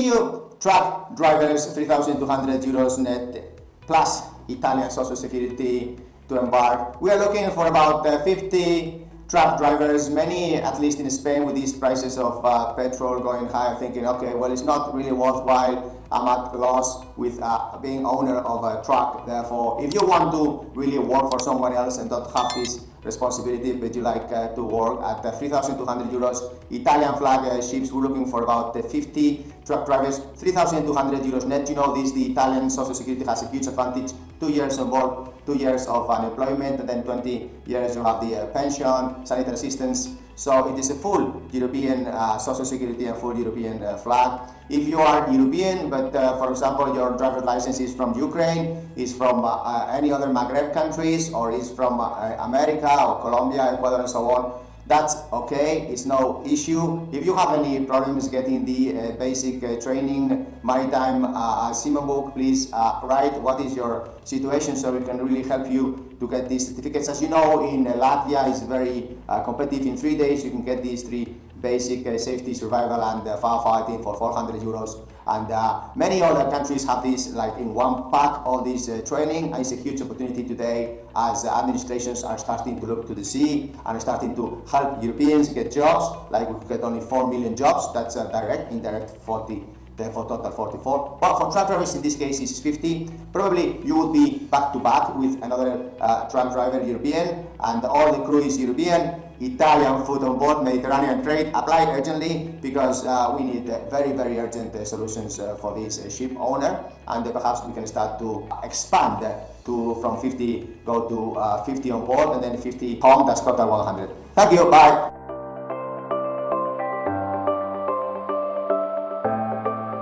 EU truck drivers, 3,200 euros net plus Italian social security to embark. We are looking for about 50 truck drivers, many at least in Spain with these prices of petrol going high, thinking, okay, well, it's not really worthwhile. I'm at loss with being owner of a truck. Therefore, if you want to really work for someone else and don't have this responsibility, but you like to work at 3,200 euros, Italian flag ships, we're looking for about 50 truck drivers, 3,200 euros net. You know this, the Italian social security has a huge advantage, 2 years on board, 2 years of unemployment, and then 20 years you have the pension, sanitary assistance. So it is a full European social security and full European flag. If you are European, but for example your driver's license is from Ukraine, is from any other Maghreb countries, or is from America or Colombia, Ecuador, and so on, that's okay, it's no issue. If you have any problems getting the basic training, maritime seaman book, please write what is your situation so we can really help you to get these certificates. As you know, in Latvia it's very competitive. In 3 days you can get these 3 basic safety, survival, and firefighting for 400 euros. And many other countries have this like in one pack, all this training. And it's a huge opportunity today as administrations are starting to look to the sea and are starting to help Europeans get jobs. Like we could get only 4 million jobs, that's direct, indirect 40. Therefore total 44. But for truck drivers in this case it's 50. Probably you would be back to back with another truck driver European, and all the crew is European. Italian food on board, Mediterranean trade, apply urgently because we need very, very urgent solutions for this ship owner, and perhaps we can start to expand to from 50 go to 50 on board and then 50 home, that's total 100. Thank you, bye.